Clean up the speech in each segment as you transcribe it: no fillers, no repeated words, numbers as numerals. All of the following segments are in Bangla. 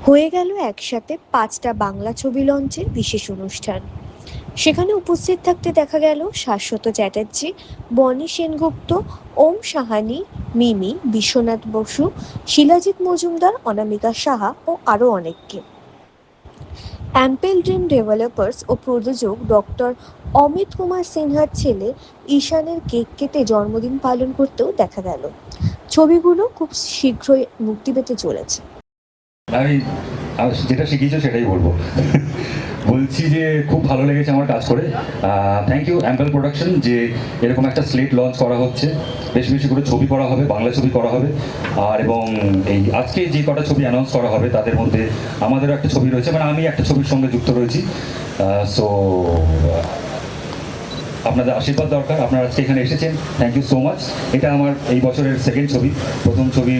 হয়ে গেল একসাথে ৫টা বাংলা ছবি লঞ্চের বিশেষ অনুষ্ঠান। সেখানে উপস্থিত থাকতে দেখা গেল শাশ্বত চ্যাটার্জি, বনি সেনগুপ্ত, ওম সাহানি, মিমি, বিশ্বনাথ বসু, শিলাজিৎ মজুমদার, অনামিকা সাহা ও আরও অনেককে। অ্যাম্পেল ড্রিম ডেভেলপার্স ও প্রযোজক ডক্টর অমিত কুমার সিনহার ছেলে ঈশানের কেক কেটে জন্মদিন পালন করতেও দেখা গেল। ছবিগুলো খুব শীঘ্রই মুক্তি পেতে চলেছে। আমি যেটা শিখিয়েছো সেটাই বলবো। বলছি যে খুব ভালো লেগেছে আমার কাজ করে। থ্যাংক ইউ অ্যাম্পেল প্রোডাকশন যে এরকম একটা স্লেট লঞ্চ করা হচ্ছে। বেশি বেশি করে ছবি করা হবে, বাংলা ছবি করা হবে। আর এবং এই আজকে যে কটা ছবি অ্যানাউন্স করা হবে তাদের মধ্যে আমাদেরও একটা ছবি রয়েছে, মানে আমি একটা ছবির সঙ্গে যুক্ত রয়েছি। সো আপনাদের আশীর্বাদ দরকার। আপনারা আজকে এখানে এসেছেন, থ্যাংক ইউ সো মাচ। এটা আমার এই বছরের সেকেন্ড ছবি। প্রথম ছবি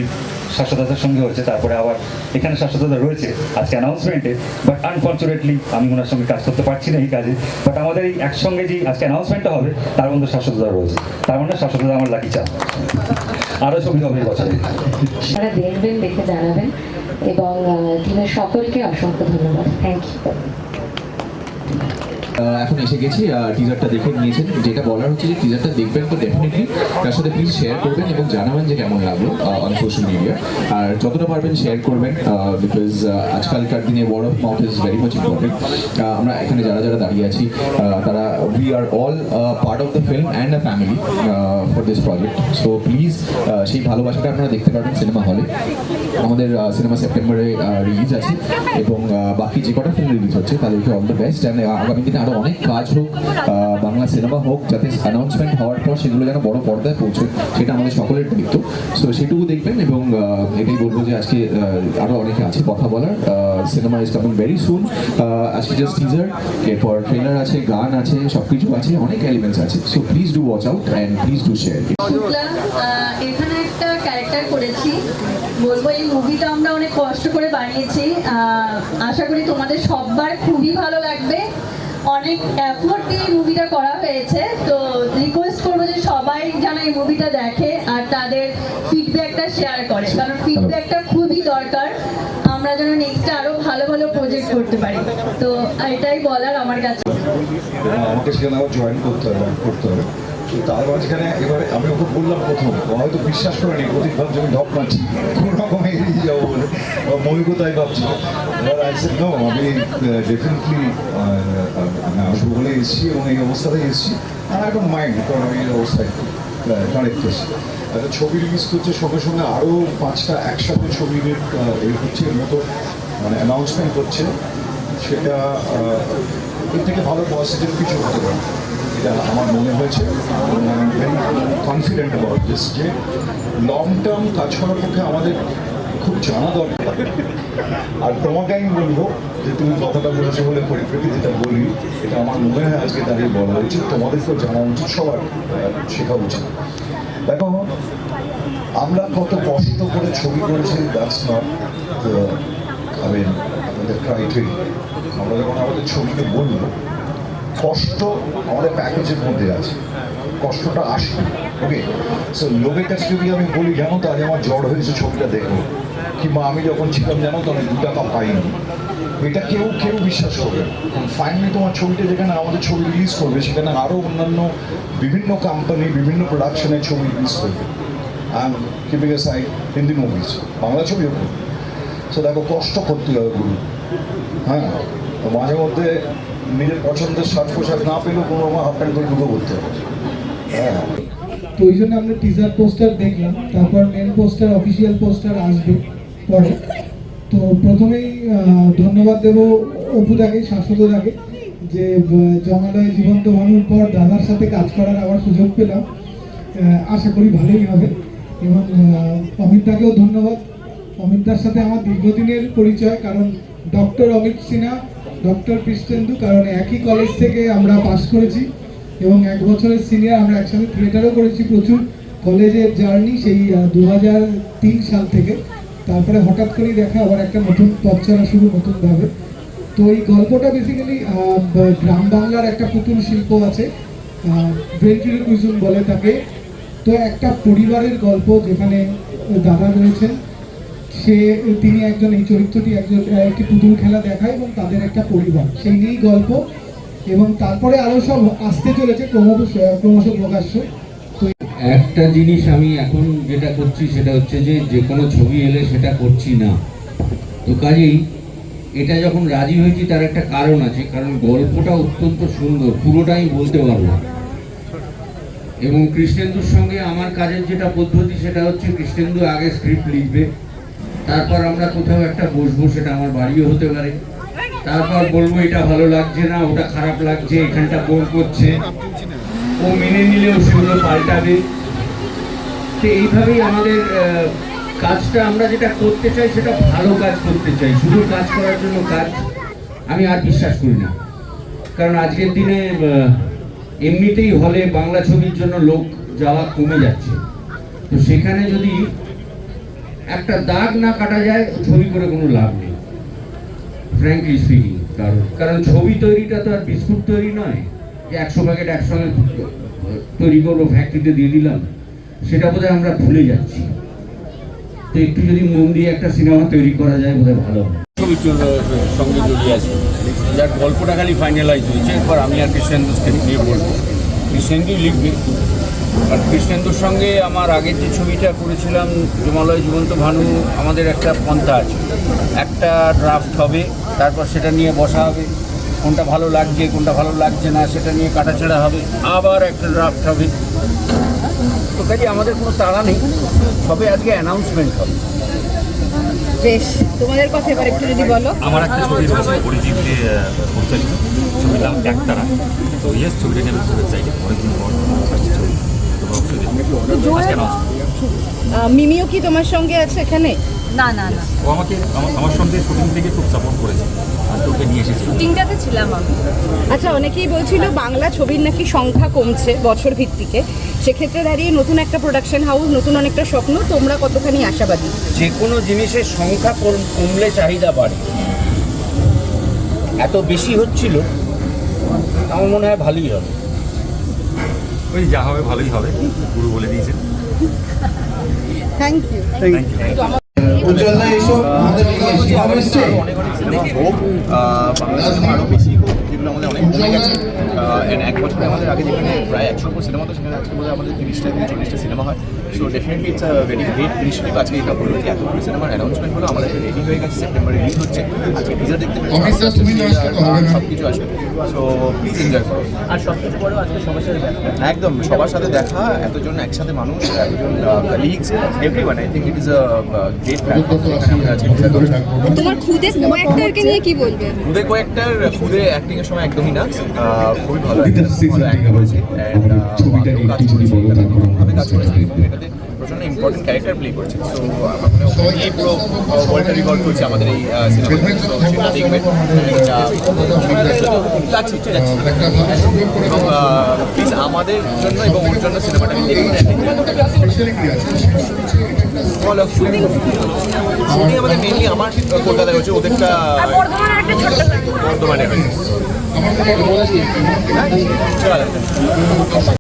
শাশ্বতদার সঙ্গে হয়েছে, তারপরে আবার এখানে শাশ্বতদা রয়েছে আজকে অ্যানাউন্সমেন্টে। বাট আনফর্চুনেটলি আমি ওনার সঙ্গে কাজ করতে পারছি না এই কাজে। বাট আমাদের এই একসঙ্গে যে আজকে অ্যানাউন্সমেন্টটা হবে তার মধ্যে শাশ্বতদা রয়েছে, তার মানে শাশ্বতদা আমার লাকি চাপ। আরও ছবি হবে এই বছরে। আপনারা দেখবেন, দেখে জানাবেন এবং টিমের সকলকে অসংখ্য ধন্যবাদ। Thank you. এখন এসে গেছি, টিজারটা দেখে নিয়েছেন। যেটা বলার হচ্ছে যে টিজারটা দেখবেন তো ডেফিনেটলি তার সাথে প্লিজ শেয়ার করবেন এবং জানাবেন যে কেমন লাগলো অন সোশ্যাল মিডিয়া। আর যতটা পারবেন শেয়ার করবেন, বিকজ আজকালকার দিনে word of mouth is very much important. আমরা এখানে যারা যারা দাঁড়িয়ে আছি তারা we are all part of the film and a family for this project. So please সেই ভালোবাসাটা আপনারা দেখতে পারবেন সিনেমা হলে। আমাদের সিনেমা সেপ্টেম্বরে রিলিজ আছে এবং বাকি যে কটা ফিল্ম রিলিজ হচ্ছে তাদেরকে অল দ্য বেস্ট। অ্যান্ড আগামী দিনে আরও অনেক কাজ হোক, বাংলা সিনেমা হোক, যাতে অ্যানাউন্সমেন্ট হওয়ার পর সেগুলো যেন বড় পর্দায় পৌঁছয়, সেটা আমাদের সকলের দায়িত্ব। সো সেটুকু দেখবেন এবং এটাই বলবো যে আজকে আরও অনেকে আছে কথা বলার। Cinema is coming very soon. আজকে জাস্ট টিজার, এরপর ট্রেলার আছে, গান আছে, সব কিছু আছে, অনেক এলিমেন্টস আছে। So please do watch out and please do share. এখানে একটা ক্যারেক্টার করেছি, বলবো এই মুভিটা আমরা অনেক কষ্ট করে বানিয়েছি। আশা করি তোমাদের সবার খুবই ভালো লাগবে। অনেক এফোর্ট দিয়ে এই মুভিটা করা হয়েছে। তো রিকোয়েস্ট করবো যে সবাই যেন এই মুভিটা দেখে আর তাদের ফিডব্যাকটা শেয়ার করে, কারণ ফিডব্যাকটা খুবই দরকার। আমরা যেন নেক্সটে আরো ভালো ভালো প্রজেক্ট করতে পারি। তো এটাই বলার আমার কাছে। আমাকে সেখানে আবার জয়েন করতে হবে। তার মাঝখানে এবারে আমি ওকে বললাম, প্রথম হয়তো বিশ্বাস করেনি, প্রতীক ভাবছি আমি ঢপ মারছি, কোনো রকম এড়িয়ে যাবো বলে, ময়ূরও তাই ভাবছি। এবার আইসেড নো, আমি ডেফিনেটলি আসবো বলে এসেছি এবং এই অবস্থাতেই এসেছি। আর এখন মাইন্ড, কারণ আমি এই অবস্থায় কানেক্ট এসেছি। একটা ছবি রিলিজ করছে, সঙ্গে সঙ্গে আরও 5টা একসাথে ছবির হচ্ছে এর মতো, মানে অ্যানাউন্সমেন্ট করছে। সেটা এর থেকে ভালো পজিটিভ কিছু হতে পারে, এটা আমার মনে হয়েছে। ভেরি কনফিডেন্ট অ্যাবাউট দিস যে লং টার্ম কাজ করার পক্ষে আমাদের খুব জানা দরকার। আর তোমাকে আমি বলবো যে তুমি কথাটা বলেছো বলে পরিপ্রেক্ষিতে বলি, এটা আমার মনে হয় আজকে দাঁড়িয়ে বলা উচিত, তোমাদেরকেও জানা উচিত, সবার শেখা উচিত। দেখো, আমরা কত কষ্ট করে ছবি করেছি, দ্যাটস নট আমাদের ক্রাইটেরিয়া। আমরা যখন আমাদের ছবিকে বলবো, কষ্ট আমাদের প্যাকেজের মধ্যে আছে, কষ্টটা আসে। ওকে, সো লোকের কাছে যদি আমি বলি, জানো তো আজ আমার জ্বর হয়েছে ছবিটা দেখো, কিংবা আমি যখন ছিলাম জানো তো আমি 2 টাকা পাইনি, এটা কেউ কেউ বিশ্বাস করবে। ফাইনালি তোমার ছবিটা যেখানে আমাদের ছবি রিলিজ করবে, সেখানে আরও অন্যান্য বিভিন্ন কোম্পানি, বিভিন্ন প্রোডাকশনের ছবি রিলিজ করবে। And keeping A side Hindi movies, Bangla ছবিও করবে। সো দেখো, কষ্ট করতে হবে গুরু। হ্যাঁ, মাঝে মধ্যে নিজের পছন্দের সাজ পোশাক না পেলেও কোনো রকম হাফ প্যান্ট করে ঢুকে করতে হবে। হ্যাঁ, তো ওই জন্য আমরা টিজার পোস্টার দেখলাম, তারপর মেন পোস্টার, অফিসিয়াল পোস্টার আসবে পরে। তো প্রথমেই ধন্যবাদ দেবো অপুদাকে, শাশ্বতদাকে, যে জমালয়ে জীবন্ত ভানুর পর দাদার সাথে কাজ করার আবার সুযোগ পেলাম। আশা করি ভালোই হবে। এবং অমিতদাকেও ধন্যবাদ। অমিতদার সাথে আমার দীর্ঘদিনের পরিচয়, কারণ ডক্টর অমিত সিনহা, ডক্টর কৃষ্ণেন্দু, কারণ একই কলেজ থেকে আমরা পাস করেছি এবং 1 বছরের সিনিয়র। আমরা একসাথে থিয়েটারও করেছি প্রচুর, কলেজের জার্নি সেই 2003 সাল থেকে। তারপরে হঠাৎ করেই দেখা, আবার একটা নতুন পথ চলা শুরু নতুনভাবে। তো এই গল্পটা বেসিক্যালি গ্রাম বাংলার একটা পুতুল শিল্প আছে, ভেন্ট্রিলোকুইজম বলে তাকে। তো একটা পরিবারের গল্প, যেখানে দাদা রয়েছেন, তিনি একজন, এই চরিত্রটি একটি পুতুল খেলা দেখায় এবং তাদের একটা পরিবার, সেই নিয়েই গল্প। এবং তারপরে আরও সব আসতে চলেছে ক্রমশ প্রকাশ্য। একটা জিনিস আমি এখন যেটা করছি সেটা হচ্ছে যে কোনো ছবি এলে সেটা করছি না। তো কাজেই এটা যখন রাজি হয়েছি তার একটা কারণ আছে, কারণ গল্পটা অত্যন্ত সুন্দর, পুরোটাই বলতে পারবো। এবং কৃষ্ণেন্দুর সঙ্গে আমার কাজের যেটা পদ্ধতি সেটা হচ্ছে কৃষ্ণেন্দু আগে স্ক্রিপ্ট লিখবে, তারপর আমরা কোথাও একটা বসবো, সেটা আমার বাড়িও হতে পারে, তারপর বলবো এটা ভালো লাগছে না, ওটা খারাপ লাগছে, এখানটা বোর করছে, ও মেনে নিলেও সেগুলো পাল্টাবে। তো এইভাবেই আমাদের কাজটা, আমরা যেটা করতে চাই সেটা ভালো কাজ করতে চাই, শুধু কাজ করার জন্য কাজ আমি আর বিশ্বাস করি না। কারণ আজকের দিনে এমনিতেই হলে বাংলা ছবির জন্য লোক যাওয়া কমে যাচ্ছে। তো সেখানে যদি একটা দাগ না কাটা যায়, ছবি করে কোনো লাভ নেই, ফ্র্যাঙ্কলি স্পিকিং। কারণ ছবি তৈরিটা তো আর বিস্কুট তৈরি নয় যে 100 প্যাকেট একসঙ্গে তৈরি করবো, ফ্যাক্টরিতে দিয়ে দিলাম, সেটা বোধহয় আমরা ভুলে যাচ্ছি। তো একটু যদি মন দিয়ে একটা সিনেমা তৈরি করা যায় বোধহয় ভালো হয়। ছবির সঙ্গে জড়িয়ে আছে, যার গল্পটা খালি ফাইনালাইজ হয়েছে। এরপর আমি আর কৃষ্ণেন্দুকে নিয়ে বলবো, কৃষ্ণেন্দুই লিখবে। আর কৃষ্ণেন্দুর সঙ্গে আমার আগের যে ছবিটা করেছিলাম হিমালয় জীবন্ত ভানু, আমাদের একটা পন্থা আছে, একটা ড্রাফট হবে, তারপর সেটা নিয়ে বসা হবে, কোনটা ভালো লাগছে কোনটা ভালো লাগছে না সেটা নিয়ে কাটাছেঁড়া হবে, আবার একটা ড্রাফট হবে। তো কাজে আমাদের কোনো তাড়া নেই, সবে আজকে অ্যানাউন্সমেন্ট হবে। বেশ, তোমাদের কথা এবার একটু যদি বলো। আমার একটা ছবি রয়েছে অরিজিৎ পরিচালিত, ছবির নাম একতারা। তো ইয়েস, ছবিটা নিয়ে আমি করতে চাই, অনেকদিন পর ছবি, তো আজকে মিমিও কি তোমার সঙ্গে আছে এখানে? না না না, ও আমাকে আমার সঙ্গে শুটিং থেকে খুব সাপোর্ট করেছে, আর তোকে নিয়ে এসেছি। শুটিংটাতে ছিলাম আমি। আচ্ছা, অনেকেই বলছিল বাংলা ছবির নাকি সংখ্যা কমছে বছর ভিত্তিকে, সেক্ষেত্রে দাঁড়িয়ে নতুন একটা প্রোডাকশন হাউস, নতুন অনেকটা স্বপ্ন, তোমরা কতখানি আশাবাদী? যে কোনো জিনিসের সংখ্যা কমলে চাহিদা বাড়ে। এত বেশি হচ্ছিল, আমার মনে হয় ভালোই হবে। ওই যা হবে ভালোই হবে, গুরু বলে দিয়েছেন। Thank you. উজ্জ্বলদা এসো, আমাদের সিনেমা এসছে, অনেক সিনেমা হোক, বাংলা সিনেমা আরও বেশি হোক, যেগুলো আমাদের অনেক কমে গেছে। এক বছরে আমাদের আগে যেখানে প্রায় 100 সিনেমা, তো সেখানে আজকে বোধহয় আমাদের 30টা থেকে 40টা সিনেমা হয়। So definitely it's a very great initiative. আজকে এটা বললো যে এতগুলো সিনেমার অ্যানাউন্সমেন্ট হলো, আমাদের রেডি হয়ে গেছে, সেপ্টেম্বরে রিলিজ হচ্ছে। আজকে টিজার দেখতে সব কিছু আসবে, সো প্লিজ এনজয় করো। আর সব কিছু পরেও আজকে সবার সাথে দেখা, একদম সবার সাথে দেখা, এতজন একসাথে মানুষ, এতজন colleagues, everyone. I think it is a great platform. তোমার খুদে কো-অ্যাক্টরকে নিয়ে কি বলবে? খুদে কো-অ্যাক্টর, খুদে অ্যাক্টিং এর সময় একদমই না, খুবই ভালো ভাবে কাজ করেছে, এটাতে প্রচন্ড ইম্পর্টেন্ট ক্যারেক্টার প্লে করছে। সো আমার মনে হয় এই পুরো ওয়ার্ল্ডটা রিভলভ করছে আমাদের এই সিনেমাতে। সো সেটা দেখবেন, যাচ্ছি এবং প্লিজ আমাদের জন্য এবং ওর জন্য সিনেমাটাকে দেখবেন। শুটিং আমাদের মেনলি আমার কলকাতায় হচ্ছে, ওদেরটা বর্ধমানে হয়েছে।